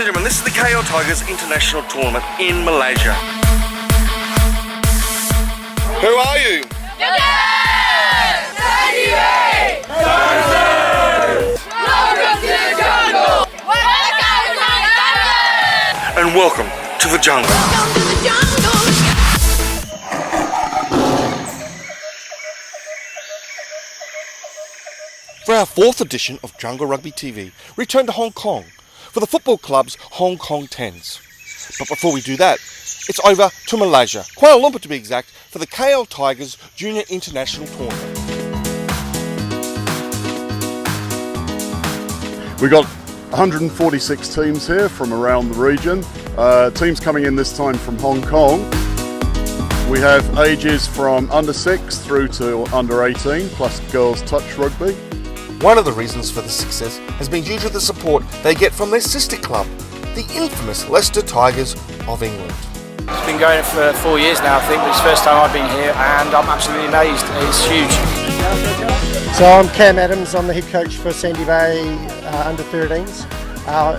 gentlemen, this is the KL Tigers International Tournament in Malaysia. Who are you? And welcome to the jungle. For our 4th edition of Jungle Rugby TV, we return to Hong Kong for the football club's Hong Kong Tens. But before we do that, it's over to Malaysia, Kuala Lumpur to be exact, for the KL Tigers Junior International Tournament. We got 146 teams here from around the region. Teams coming in this time from Hong Kong. We have ages from under 6 through to under 18, plus girls touch rugby. One of the reasons for the success has been due to the support they get from their sister club, the infamous Leicester Tigers of England. It's been going for 4 years now, I think, but it's the first time I've been here and I'm absolutely amazed. It's huge. So I'm Cam Adams, I'm the head coach for Sandy Bay under 13s,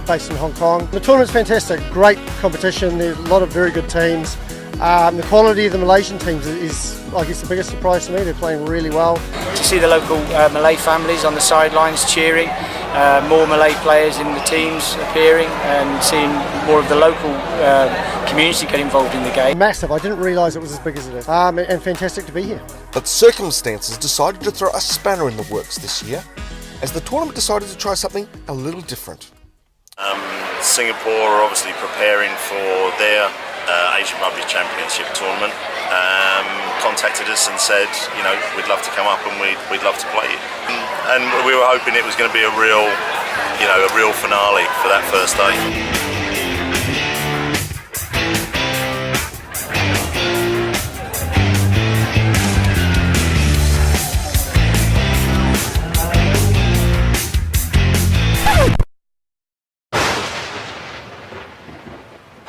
based in Hong Kong. The tournament's fantastic, great competition, there's a lot of very good teams. The quality of the Malaysian teams is, I guess, the biggest surprise to me. They're playing really well. To see the local Malay families on the sidelines cheering, more Malay players in the teams appearing, and seeing more of the local community get involved in the game. Massive, I didn't realise it was as big as it is, and fantastic to be here. But circumstances decided to throw a spanner in the works this year, as the tournament decided to try something a little different. Singapore are obviously preparing for their Asian Rugby Championship tournament. Contacted us and said, you know, we'd love to come up and we'd love to play it. And we were hoping it was going to be a real finale for that first day.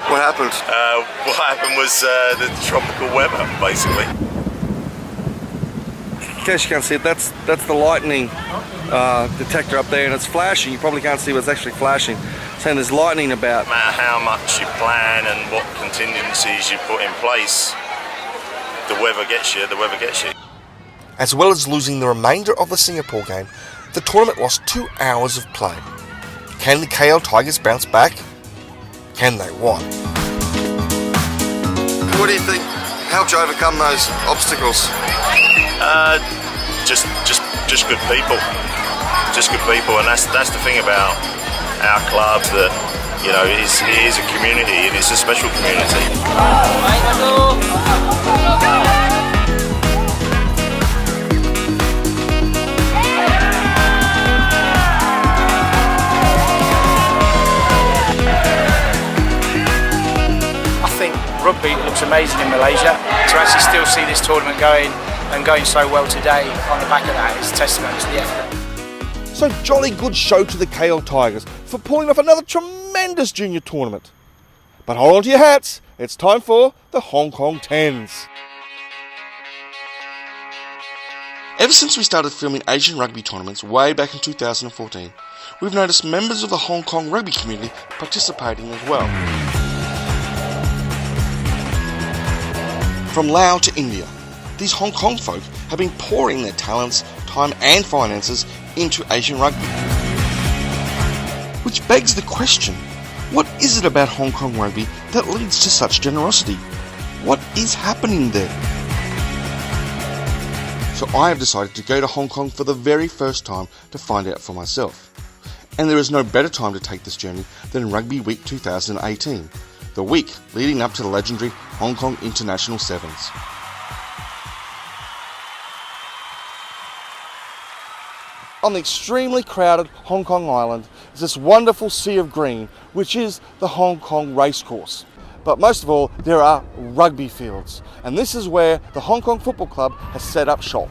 What happened? What happened was the tropical weather, basically. In case you can't see it, that's the lightning detector up there, and it's flashing. You probably can't see what's actually flashing. Saying there's lightning about. No matter how much you plan and what contingencies you put in place, the weather gets you. As well as losing the remainder of the Singapore game, the tournament lost 2 hours of play. Can the KL Tigers bounce back? Can they? What? What do you think helped you overcome those obstacles? Just good people. Just good people, and that's the thing about our club, that, you know, it is a community, and it's a special community. Rugby looks amazing in Malaysia. To actually still see this tournament going so well today on the back of that is testament to the effort. So jolly good show to the KL Tigers for pulling off another tremendous junior tournament. But hold on to your hats, it's time for the Hong Kong Tens. Ever since we started filming Asian rugby tournaments way back in 2014, we've noticed members of the Hong Kong rugby community participating as well. From Laos to India, these Hong Kong folk have been pouring their talents, time and finances into Asian rugby. Which begs the question, what is it about Hong Kong rugby that leads to such generosity? What is happening there? So I have decided to go to Hong Kong for the very first time to find out for myself. And there is no better time to take this journey than Rugby Week 2018. The week leading up to the legendary Hong Kong International Sevens. On the extremely crowded Hong Kong island is this wonderful sea of green, which is the Hong Kong racecourse. But most of all, there are rugby fields, and this is where the Hong Kong Football Club has set up shop.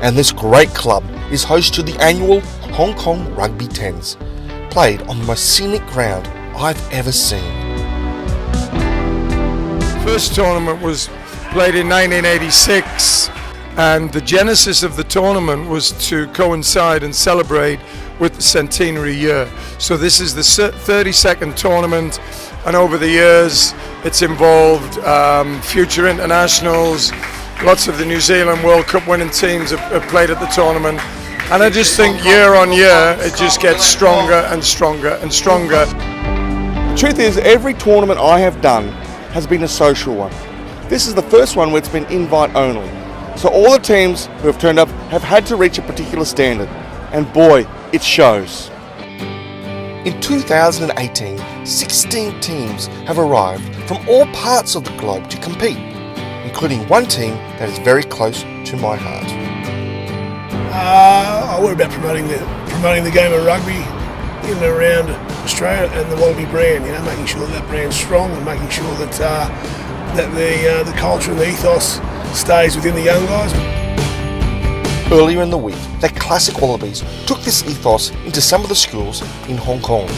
And this great club is host to the annual Hong Kong Rugby Tens, played on the most scenic ground I've ever seen. First tournament was played in 1986, and the genesis of the tournament was to coincide and celebrate with the centenary year. So this is the 32nd tournament, and over the years it's involved future internationals. Lots of the New Zealand World Cup winning teams have played at the tournament, and I just think year on year it just gets stronger and stronger and stronger. The truth is, every tournament I have done has been a social one. This is the first one where it's been invite only. So all the teams who have turned up have had to reach a particular standard, and boy, it shows. In 2018, 16 teams have arrived from all parts of the globe to compete, including one team that is very close to my heart. We're about promoting the game of rugby in and around Australia and the Wallaby brand. Making sure that brand's strong and making sure that the culture and the ethos stays within the young guys. Earlier in the week, the classic Wallabies took this ethos into some of the schools in Hong Kong.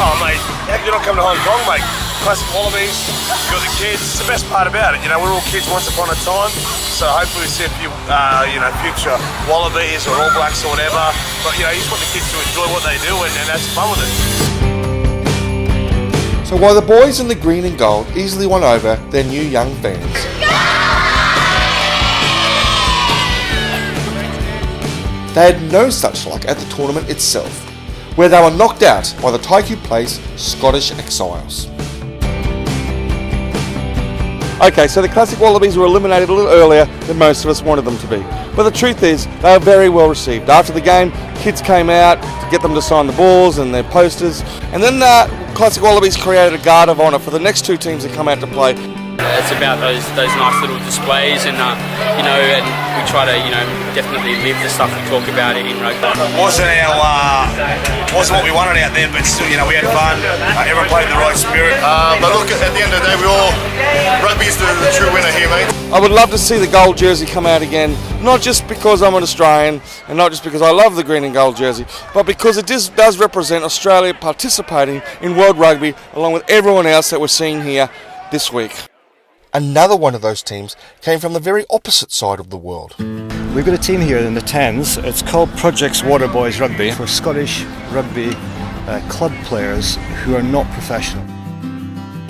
Oh mate, how can you not come to Hong Kong, mate? Classic Wallabies, got the kids, it's the best part about it. We're all kids once upon a time, so hopefully we see a few, future Wallabies or All Blacks or whatever. But you just want the kids to enjoy what they do and have some fun with it. So while the boys in the green and gold easily won over their new young fans, they had no such luck at the tournament itself, where they were knocked out by the Taikoo Place Scottish Exiles. Okay, so the classic Wallabies were eliminated a little earlier than most of us wanted them to be. But the truth is, they were very well received. After the game, kids came out to get them to sign the balls and their posters. And then Classic Wallabies created a guard of honour for the next two teams that come out to play. It's about those nice little displays, and and we try to definitely live the stuff we talk about in rugby. Wasn't what we wanted out there, but still, we had fun. Everyone played in the right spirit. But look, at the end of the day, rugby is the true winner here, mate. I would love to see the gold jersey come out again, not just because I'm an Australian and not just because I love the green and gold jersey, but because it does represent Australia participating in World Rugby along with everyone else that we're seeing here this week. Another one of those teams came from the very opposite side of the world. We've got a team here in the Thames. It's called Projects Waterboys Rugby for Scottish rugby club players who are not professional.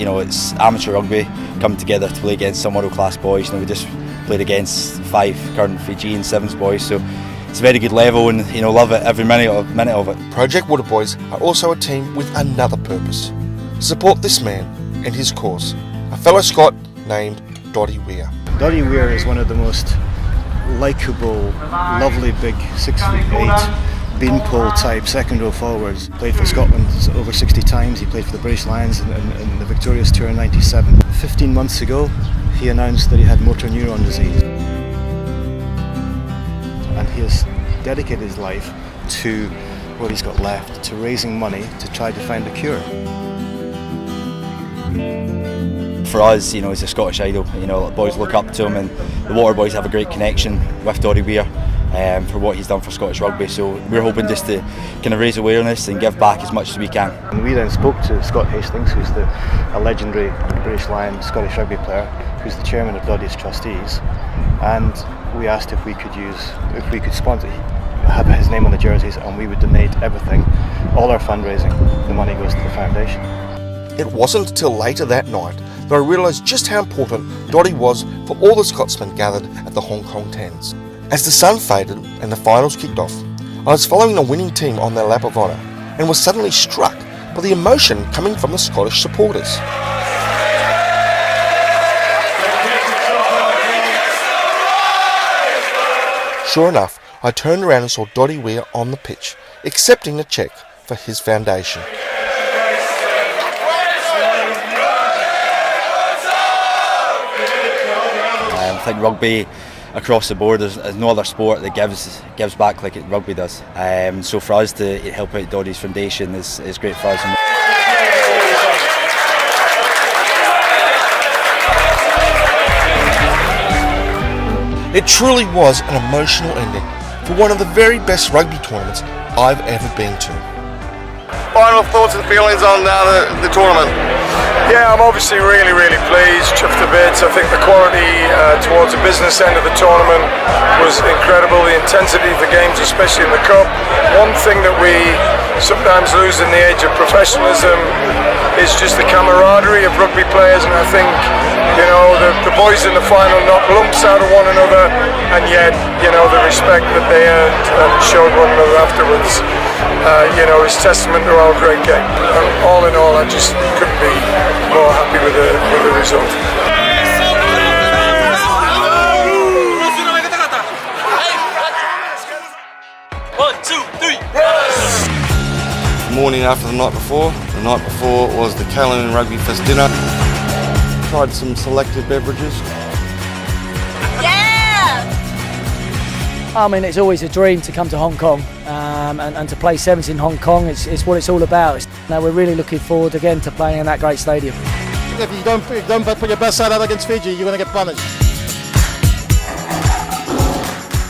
It's amateur rugby come together to play against some world-class boys. We just played against 5 current Fijian Sevens boys, so it's a very good level, and love it every minute of it. Project Waterboys are also a team with another purpose: to support this man and his cause, a fellow Scot named Dotty Weir. Dotty Weir is one of the most likeable, lovely big 6'8" beanpole type second row forwards. Played for Scotland over 60 times. He played for the British Lions in the Victorious Tour in '97. 15 months ago he announced that he had motor neuron disease, and he has dedicated his life to what he's got left, to raising money to try to find a cure. For us, he's a Scottish idol. Boys look up to him, and the Water Boys have a great connection with Dotty Weir for what he's done for Scottish rugby. So we're hoping just to kind of raise awareness and give back as much as we can. And we then spoke to Scott Hastings, who's a legendary British Lion Scottish rugby player, who's the chairman of Dotty's trustees, and we asked if we could sponsor, have his name on the jerseys, and we would donate everything, all our fundraising. The money goes to the foundation. It wasn't until later that night that I realised just how important Dotty was for all the Scotsmen gathered at the Hong Kong Tens. As the sun faded and the finals kicked off, I was following the winning team on their lap of honour and was suddenly struck by the emotion coming from the Scottish supporters. Sure enough, I turned around and saw Dotty Weir on the pitch, accepting a cheque for his foundation. I think rugby across the board, there's no other sport that gives back like rugby does. So for us to help out Dotty's foundation is great for us. It truly was an emotional ending for one of the very best rugby tournaments I've ever been to. Final thoughts and feelings on the tournament? Yeah, I'm obviously really pleased, chuffed a bit. I think the quality towards the business end of the tournament was incredible. The intensity of the games, especially in the cup. One thing that we sometimes lose in the age of professionalism is just the camaraderie of rugby players, and I think, you know, the boys in the final knocked lumps out of one another, and yet, you know, the respect that they earned and showed one another afterwards, you know, is testament to our great game. And all in all, I just couldn't be more happy with the result. Morning after the night before. The night before was the Kowloon Rugby Fest dinner. Tried some selected beverages. I mean, it's always a dream to come to Hong Kong and to play sevens in Hong Kong. It's what it's all about. Now we're really looking forward again to playing in that great stadium. If you don't put your best side out against Fiji, you're going to get punished.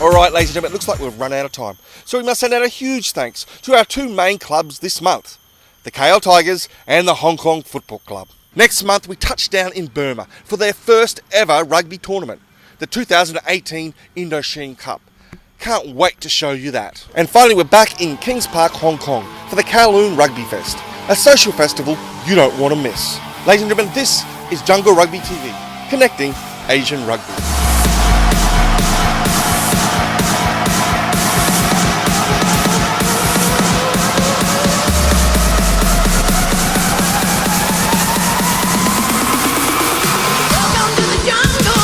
Alright, ladies and gentlemen, it looks like we've run out of time. So we must send out a huge thanks to our two main clubs this month, the KL Tigers and the Hong Kong Football Club. Next month we touch down in Burma for their first ever rugby tournament, the 2018 Indochine Cup. Can't wait to show you that. And finally we're back in Kings Park, Hong Kong for the Kowloon Rugby Fest, a social festival you don't want to miss. Ladies and gentlemen, this is Jungle Rugby TV, connecting Asian rugby.